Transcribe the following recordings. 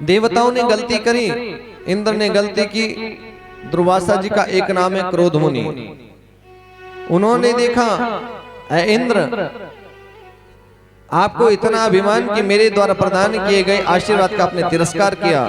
देवताओं ने गलती करी, इंद्र ने गलती की। दुर्वासा जी का एक नाम है क्रोध मुनि। उन्होंने देखा, ऐ इंद्र, आपको इतना अभिमान कि मेरे द्वारा प्रदान किए गए आशीर्वाद का आपने तिरस्कार किया।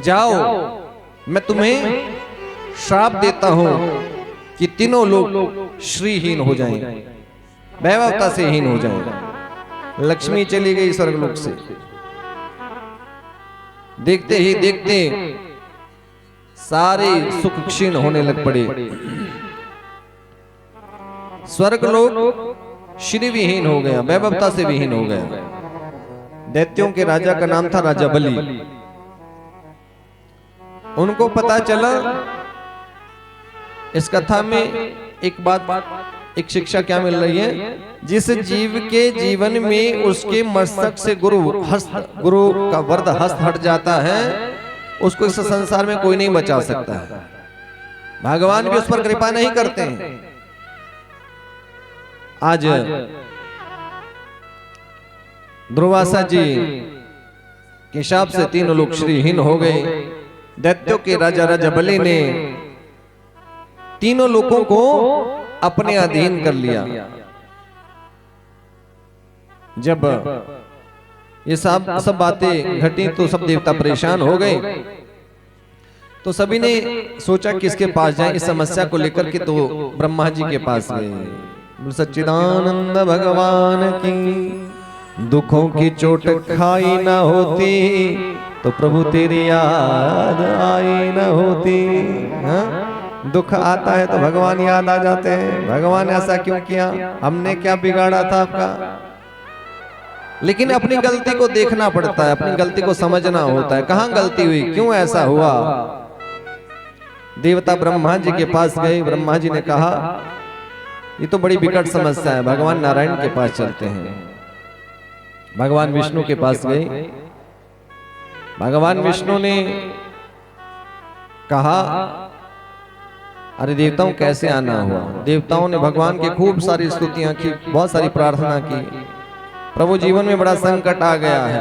जाओ, मैं तुम्हें श्राप देता हूं कि तीनों लोग श्रीहीन हो जाएं, वैभवता से हीन हो जाएं। लक्ष्मी चली गई स्वर्गलोक से। देखते ही देखते सारे सुख क्षीण होने लग पड़े। स्वर्गलोक श्री विहीन हो गया, वैभवता से विहीन हो गया। दैत्यों के राजा का नाम था राजा बलि। उनको पता चला, इस कथा में एक बात, एक शिक्षा क्या मिल रही है, जिस जीव के जीवन में उसके मस्तक से गुरु का वरद हस्त हट जाता है, उसको इस संसार में कोई नहीं बचा सकता है। भगवान भी उस पर कृपा नहीं करते हैं। आज दुर्वासा जी के शाप से तीनों लोग श्रीहीन हो गए। दैत्यों के राजा राजा बलि ने तीनों लोगों को अपने अधीन कर लिया। जब ये सब बातें घटी तो सब देवता परेशान हो गए। तो सभी ने सोचा किसके पास जाएं इस समस्या को लेकर के, तो ब्रह्मा जी के पास गए। सच्चिदानंद भगवान की दुखों की चोट खाई ना होती तो प्रभु तेरी याद आई ना होती। दुख आता है तो भगवान याद आ जाते हैं। भगवान ऐसा क्यों किया, हमने क्या बिगाड़ा था आपका। लेकिन अपनी गलती को देखना पड़ता है, अपनी गलती को समझना होता है, कहां गलती हुई, क्यों ऐसा हुआ। देवता ब्रह्मा जी के पास गए। ब्रह्मा जी ने कहा, ये तो बड़ी विकट समस्या है, भगवान नारायण के पास चलते हैं। भगवान विष्णु के पास गए। भगवान विष्णु ने कहा, अरे देवताओं कैसे आना हुआ। देवताओं ने भगवान की खूब सारी स्तुतियां की, बहुत सारी प्रार्थना की। प्रभु जीवन में बड़ा संकट आ गया है।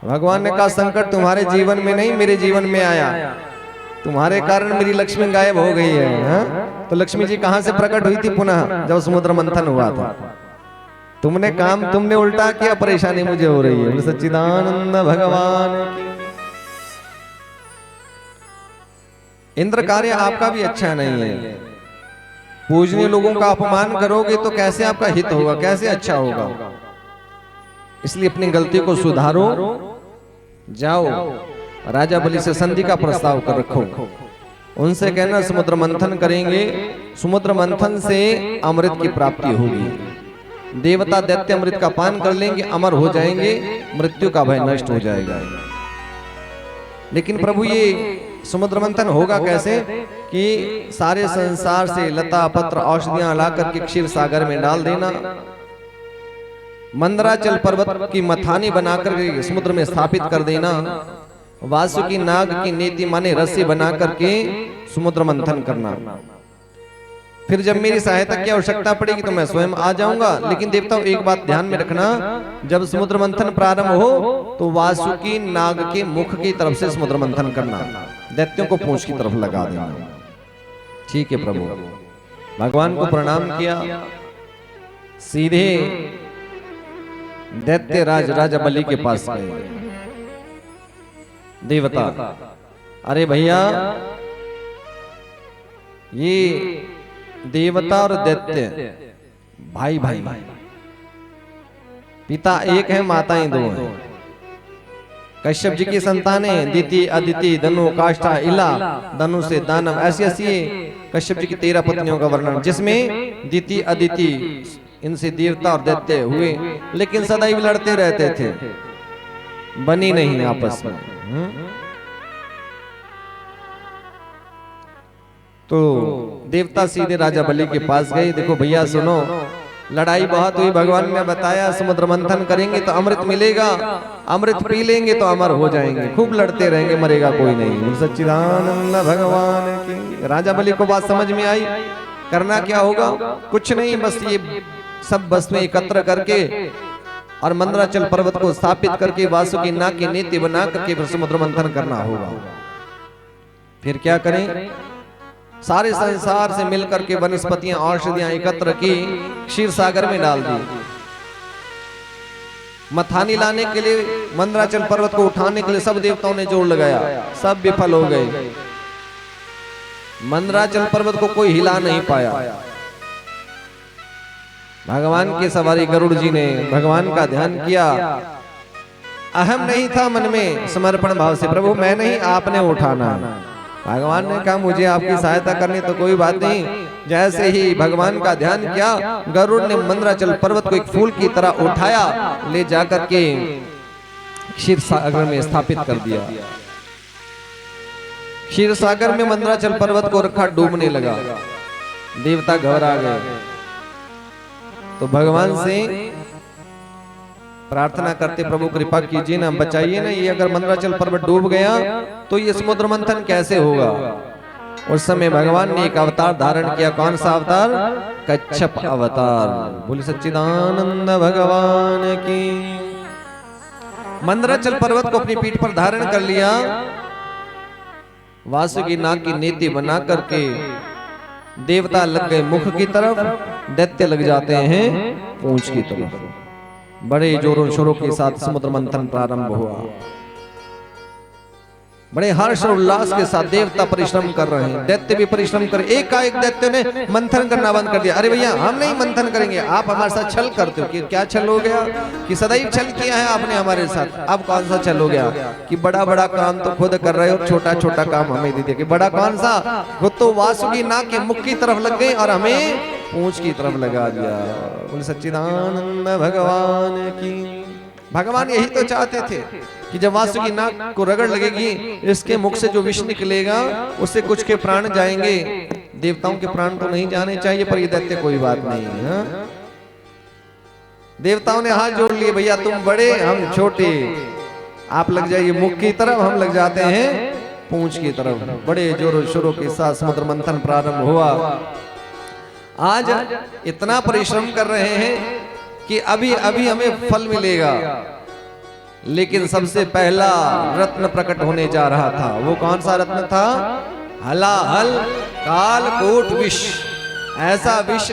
भगवान ने कहा, संकट तुम्हारे जीवन में नहीं मेरे जीवन में आया, तुम्हारे कारण मेरी लक्ष्मी गायब हो गई है। हा? तो लक्ष्मी जी कहां से प्रकट हुई थी पुनः, जब समुद्र मंथन हुआ था। तुमने उल्टा किया, परेशानी मुझे हो रही है। सच्चिदानंद भगवान की। इंद्र कार्य आपका भी अच्छा नहीं है। पूजनीय लोगों का अपमान करोगे तो कैसे आपका हित होगा, कैसे अच्छा होगा। इसलिए अपनी गलती को सुधारो। जाओ, राजा बलि से संधि का प्रस्ताव कर रखो। उनसे कहना समुद्र मंथन करेंगे, समुद्र मंथन से अमृत की प्राप्ति होगी। देवता दैत्य अमृत का पान कर लेंगे, अमर हो जाएंगे, मृत्यु का भय नष्ट हो जाएगा। लेकिन प्रभु ये समुद्र मंथन होगा कैसे कि सारे संसार से लता पत्र औषधियां लाकर के क्षीर सागर में डाल देना, मंदराचल पर्वत की मथानी बनाकर के समुद्र में स्थापित कर देना, वासुकी नाग की नेति माने रस्सी बना करके समुद्र मंथन करना। फिर जब मेरी सहायता की आवश्यकता पड़ेगी तो मैं स्वयं आ जाऊंगा। लेकिन देवताओं एक बात ध्यान में रखना, जब समुद्र मंथन प्रारंभ हो तो वासुकी नाग के मुख की तरफ से समुद्र मंथन करना, दैत्यों को पूंछ की तरफ लगा देना। ठीक है प्रभु। भगवान को प्रणाम किया, सीधे दैत्य राजा बलि के पास गए। देवता, अरे भैया, ये देवता और दैत्य भाई भाई, पिता एक है, माताएं दो हैं। कश्यप जी की संतानें दिति अदिति धनु काष्ठा इला, धनु से दानव, ऐसी ऐसी कश्यप जी की 13 पत्नियों का वर्णन, जिसमें दिति अदिति, इनसे देवता और दैत्य हुए। लेकिन सदैव लड़ते रहते थे, बनी नहीं आपस में। तो देवता सीधे राजा बलि के पास गए। देखो भैया सुनो, लड़ाई बहुत हुई, भगवान ने बताया समुद्र मंथन करेंगे तो अमृत मिलेगा, अमृत पी लेंगे तो अमर हो जाएंगे, खूब लड़ते रहेंगे, मरेगा कोई नहीं। सच्चिदानंद भगवान की। राजा बलि को बात समझ में आई, करना क्या होगा, कुछ नहीं, बस ये सब बस में एकत्र करके और मंदराचल पर्वत को स्थापित करके वासुकी नाग की नीति बना करके फिर समुद्र मंथन करना होगा। फिर क्या करें, सारे संसार से मिलकर के वनस्पतियां औषधियां एकत्र की क्षीर सागर में डाल दी। मथानी लाने के लिए, मंदराचल पर्वत को उठाने के लिए सब देवताओं ने जोर लगाया, सब विफल हो गए। मंदराचल पर्वत को कोई हिला नहीं पाया। भगवान की सवारी गरुड़ जी ने भगवान का ध्यान किया। अहम नहीं था मन में, समर्पण भाव से, प्रभु मैं नहीं आपने उठाना। भगवान ने कहा मुझे आपकी सहायता करनी तो कोई बात नहीं। जैसे ही भगवान का ध्यान किया, गरुड़ ने मंदराचल पर्वत को एक फूल की तरह उठाया, ले जाकर के क्षीर सागर में स्थापित कर दिया। क्षीर सागर में मंदराचल पर्वत को रखा, डूबने लगा। देवता घबरा गए, तो भगवान से प्रार्थना करते, प्रभु कृपा कीजिए ना, बचाइए ना, ये अगर मंदराचल पर्वत डूब गया तो ये समुद्र मंथन कैसे होगा। उस समय भगवान ने एक अवतार धारण किया। कौन सा अवतार? कच्छप अवतार। बोले सच्चिदानंद भगवान की। मंदराचल पर्वत को अपनी पीठ पर धारण कर लिया। वासुकी नाग की नीति बना करके देवता लग गए मुख की तरफ, दैत्य लग जाते हैं पूंछ की तरफ। बड़े जोरों शोरों के साथ समुद्र मंथन प्रारंभ हुआ। बड़े हर्ष और उल्लास के साथ देवता परिश्रम कर रहे हैं, दैत्य भी परिश्रम कर। एकाएक दैत्य ने मंथन करना बंद कर दिया। अरे भैया हम नहीं मंथन करेंगे, आप हमारे साथ छल करते हो। कि क्या छल हो गया? कि सदैव छल किया है आपने हमारे साथ, अब कौन सा छल हो गया? कि बड़ा बड़ा काम तो खुद कर रहे हो, छोटा छोटा काम हमें दे दिया। कि बड़ा कौन सा? खुद तो वासुकी नाग के मुख की तरफ लग गए और हमें पूंछ की तरफ लगा दिया। बोले सच्चिदानंद भगवान की। भगवान यही तो चाहते थे कि जब वासुकी नाग को रगड़ लगेगी, इसके मुख से जो विष निकलेगा उससे कुछ के प्राण जाएंगे। देवताओं के प्राण तो नहीं जाने चाहिए, पर ये दैत्य कोई बात नहीं है। देवताओं ने हाथ जोड़ लिए, भैया तुम बड़े हम छोटे, आप लग जाइए मुख की तरफ, हम लग जाते हैं पूंछ की तरफ। बड़े जोरों शोरों के साथ समुद्र मंथन प्रारंभ हुआ। आज इतना परिश्रम कर रहे हैं कि अभी अभी हमें फल मिलेगा, लेकिन सबसे पहला रत्न प्रकट होने जा रहा था। वो कौन सा रत्न था? हलाहल कालकूट विष। ऐसा विष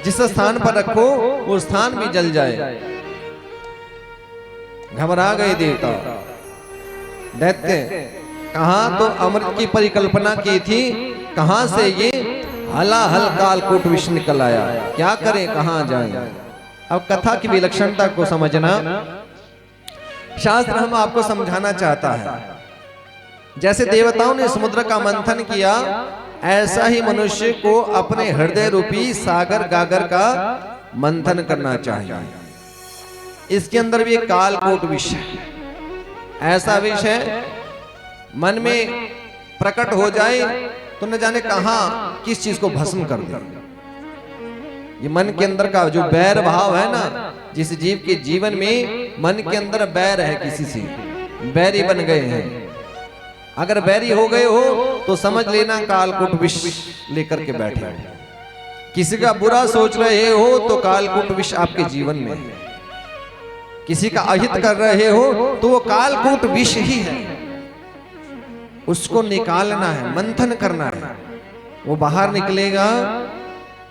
जिस स्थान पर रखो वो स्थान भी जल जाए। घबरा गए देवता, दैत्य। कहां तो अमृत की परिकल्पना की थी, कहां से ये हलाहल कालकूट विष निकल आया? क्या करें, कहां जाएं? अब कथा की विलक्षणता को समझना, शास्त्र हम आपको समझाना चाहता है। जैसे देवताओं ने समुद्र का मंथन किया, ऐसा ही मनुष्य को अपने हृदय रूपी सागर गागर का मंथन करना चाहिए। इसके अंदर भी एक कालकूट विष है। ऐसा विष है मन में प्रकट हो जाए तो न जाने कहां किस चीज को भस्म कर दे। ये मन के अंदर का जो बैर भाव है ना, जिस जीव के जीवन में मन के अंदर बैर है, किसी से बैरी बन गए हैं, अगर बैरी हो गए हो तो समझ लेना कालकूट विष लेकर के बैठे हो। किसी का बुरा सोच रहे हो तो कालकूट विष आपके जीवन में है। किसी का अहित कर रहे हो तो वो कालकूट विष ही है। उसको निकालना है, मंथन करना है। वो बाहर निकलेगा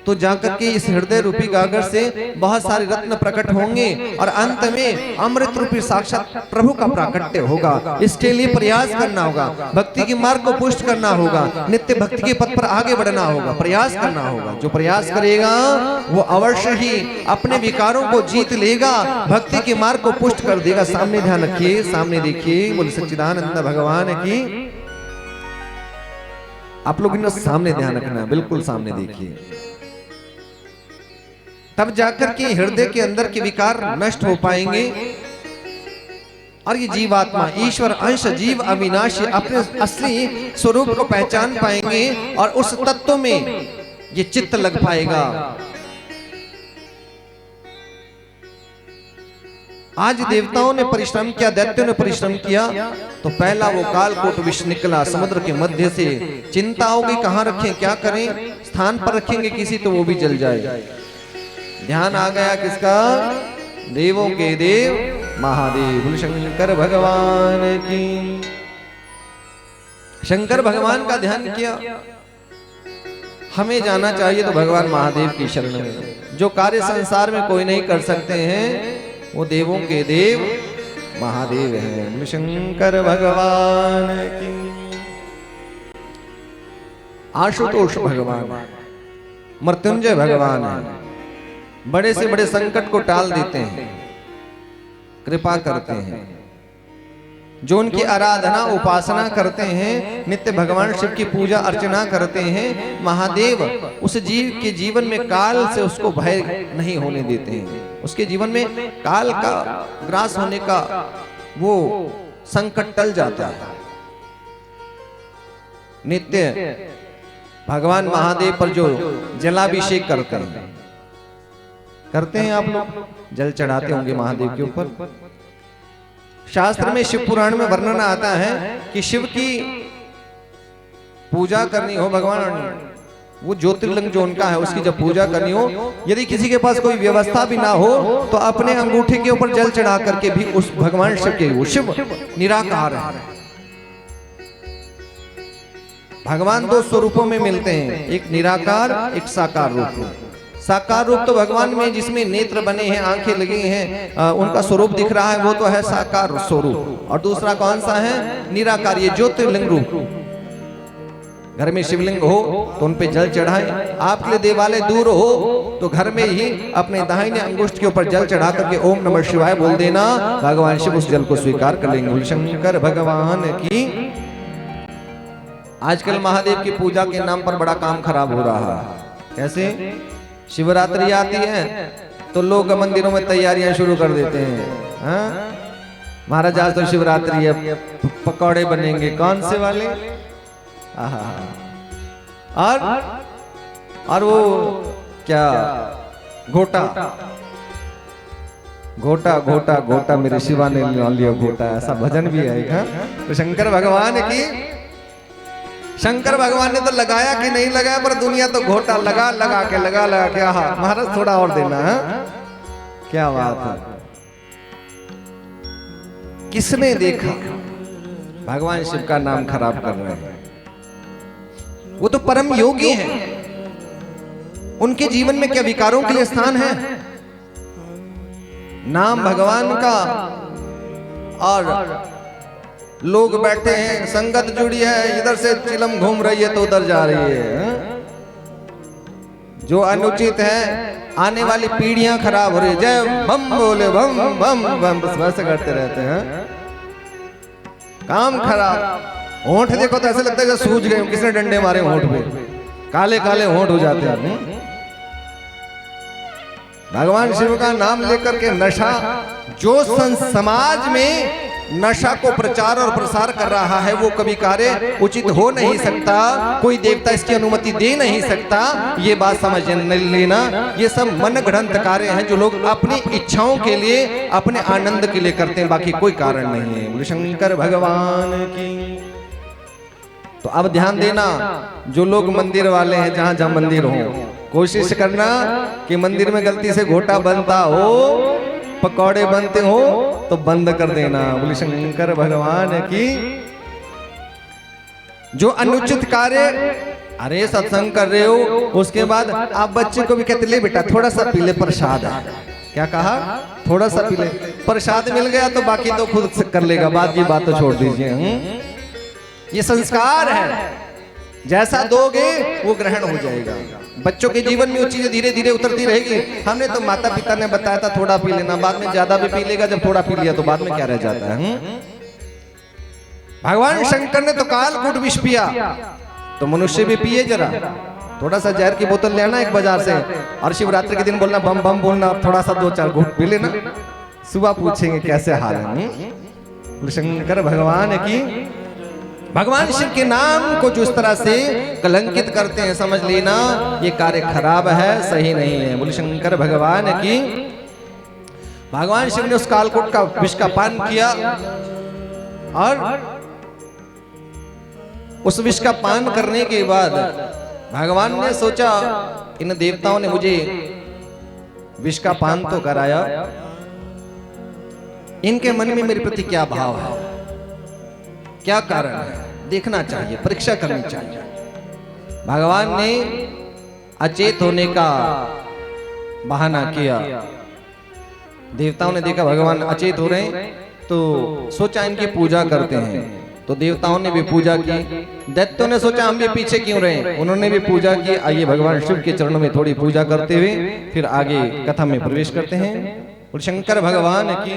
तो जाकर के इस हृदय रूपी गागर से बहुत सारे रत्न प्रकट होंगे और अंत में अमृत रूपी साक्षात प्रभु का प्राकट्य होगा। इसके लिए प्रयास करना होगा, भक्ति की मार्ग को पुष्ट करना होगा, नित्य भक्ति के पथ पर आगे बढ़ना होगा, प्रयास करना होगा। जो प्रयास करेगा वो अवश्य ही अपने विकारों को जीत लेगा, भक्ति के मार्ग को पुष्ट कर देगा। सामने ध्यान रखिए, सामने देखिए। बोले सच्चिदानंद भगवान की। आप लोग इन सामने ध्यान रखना, बिल्कुल सामने देखिए, तब जाकर के हृदय के अंदर के विकार नष्ट हो पाएंगे और ये जीवात्मा ईश्वर अंश जीव अविनाशी अपने असली स्वरूप को पहचान पाएंगे और उस तत्व में ये चित्त लग पाएगा। आज देवताओं ने परिश्रम किया, दैत्यों ने परिश्रम किया, तो पहला वो कालकूट विष निकला समुद्र के मध्य से। चिंता होगी कहां रखें, क्या करें, स्थान पर रखेंगे किसी तो वो भी जल जाए। ध्यान आ गया किसका? देवों के देव महादेव। शंकर भगवान की। शंकर भगवान का ध्यान किया। हमें जाना चाहिए तो भगवान महादेव की शरण में। जो कार्य संसार में कोई नहीं कर सकते हैं वो देवों के देव महादेव हैं। शंकर भगवान की। आशुतोष भगवान मृत्युंजय भगवान है। बड़े से बड़े संकट को टाल देते हैं, कृपा करते हैं। जो उनकी आराधना उपासना करते हैं, नित्य भगवान शिव की पूजा अर्चना करते हैं, महादेव उस जीव के जीवन में काल से उसको भय नहीं होने देते हैं। उसके जीवन में काल का ग्रास होने का वो संकट टल जाता है। नित्य भगवान महादेव पर जो जलाभिषेक करते हैं आप लोग, जल चढ़ाते होंगे महादेव के ऊपर। शास्त्र में शिव पुराण में वर्णन आता है कि शिव की पूजा करनी हो, भगवान वो ज्योतिर्लिंग जो उनका है उसकी जब पूजा करनी हो, यदि किसी के पास कोई व्यवस्था भी ना हो तो अपने अंगूठे के ऊपर जल चढ़ा करके भी उस भगवान शिव के, वो शिव निराकार है। भगवान दो स्वरूपों में मिलते हैं, एक निराकार एक साकार रूप। साकार रूप तो भगवान में जिसमें नेत्र बने हैं, आंखें लगी हैं, उनका स्वरूप दिख रहा है, वो तो है साकार स्वरूप। और दूसरा कौन सा है? निराकार, ये ज्योतिर्लिंग रूप। घर में शिवलिंग हो तो उन पे जल चढ़ाएं। आपके लिए देवालय दूर हो तो घर में ही अपने दाहिने अंगुष्ठ के ऊपर जल चढ़ा करके ओम नमः शिवाय बोल देना, भगवान शिव उस जल को स्वीकार कर लेंगे। शंकर भगवान की। आजकल महादेव की पूजा के नाम पर बड़ा काम खराब हो रहा है। कैसे? शिवरात्रि आती है तो लोग मंदिरों में तैयारियां शुरू कर देते हैं। हाँ? महाराज आज तो शिवरात्रि है, पकौड़े बनेंगे। कौन से वाले? और वो क्या, घोटा घोटा घोटा घोटा मेरे शिवा ने लिया घोटा, ऐसा भजन भी है। तो शंकर भगवान की, शंकर भगवान ने तो लगाया कि नहीं लगाया, पर दुनिया तो घोटा लगा के महाराज थोड़ा और देना है। क्या बात है। किसने देखा भगवान शिव का नाम खराब कर रहे हैं? वो तो परम योगी हैं। उनके जीवन में क्या विकारों के लिए स्थान है? नाम भगवान का और लोग बैठे हैं, संगत जुड़ी है, इधर से चिलम घूम रही है तो उधर जा रही है। जो अनुचित है, आने वाली पीढ़ियां खराब हो रही है। जय बम बोले, बम बम बम, बस वैसे करते रहते हैं। काम खराब। होंठ देखो तो ऐसे लगता है जैसे सूज गए, किसने डंडे मारे होंठ पे, काले काले होंठ हो जाते हैं। भगवान शिव का नाम लेकर के नशा, जो समाज में नशा को प्रचार और प्रसार कर रहा है, वो कभी कार्य उचित हो नहीं सकता। कोई देवता इसकी अनुमति दे नहीं सकता। ये बात समझ लेना, ये सब मन गढ़ंत कार्य हैं जो लोग अपनी इच्छाओं के लिए, अपने आनंद के लिए करते हैं, बाकी कोई कारण नहीं है। बोले शंकर भगवान की। तो अब ध्यान देना, जो लोग मंदिर वाले हैं, जहां जहां मंदिर हो, कोशिश करना कि मंदिर में गलती से घोटा बनता हो, पकौड़े बनते हो तो बंद कर देना। बोले शंकर भगवान की। जो अनुचित कार्य, अरे सत्संग कर रहे हो, उसके बाद आप बच्चे को भी कहते ले बेटा थोड़ा सा पीले, प्रसाद है। क्या कहा? थोड़ा सा पीले। प्रसाद मिल गया तो बाकी तो खुद से कर लेगा, बाद की बात तो छोड़ दीजिए। ये संस्कार है, जैसा दोगे वो ग्रहण हो जाएगा। बच्चों के जीवन में वो चीजें धीरे धीरे उतरती रहेगी। हमने तो माता पिता ने बताया था थोड़ा पी लेना, बाद में ज्यादा भी पी लेगा। जब थोड़ा पी लिया तो बाद में क्या रह जाता है? भगवान शंकर ने तो कालकूट विष पिया, तो मनुष्य भी पिए जरा। थोड़ा सा जहर की बोतल लेना एक बाजार से, और शिवरात्रि के दिन बोलना बम बम बोलना, थोड़ा सा 2-4 घूंट पी लेना। सुबह पूछेंगे कैसे हाल है। शंकर भगवान की। भगवान शिव के नाम को जिस तरह से कलंकित करते हैं, समझ लेना ये कार्य खराब है, सही नहीं है। बोले शंकर भगवान की। भगवान शिव ने उस कालकूट का विष का पान किया, और उस विष का पान करने के बाद भगवान ने सोचा, इन देवताओं ने मुझे विष का पान तो कराया, इनके मन में मेरे प्रति क्या भाव है, क्या कारण है, देखना चाहिए, परीक्षा करनी चाहिए। भगवान ने अचेत होने का बहाना किया। देवताओं ने देखा भगवान अचेत हो रहे हैं तो सोचा इनकी पूजा करते हैं, तो देवताओं ने भी पूजा की। दैत्यों ने सोचा हम भी पीछे क्यों रहे, उन्होंने भी पूजा की। आइए भगवान शिव के चरणों में थोड़ी पूजा करते हुए फिर आगे कथा में प्रवेश करते हैं। और शंकर भगवान की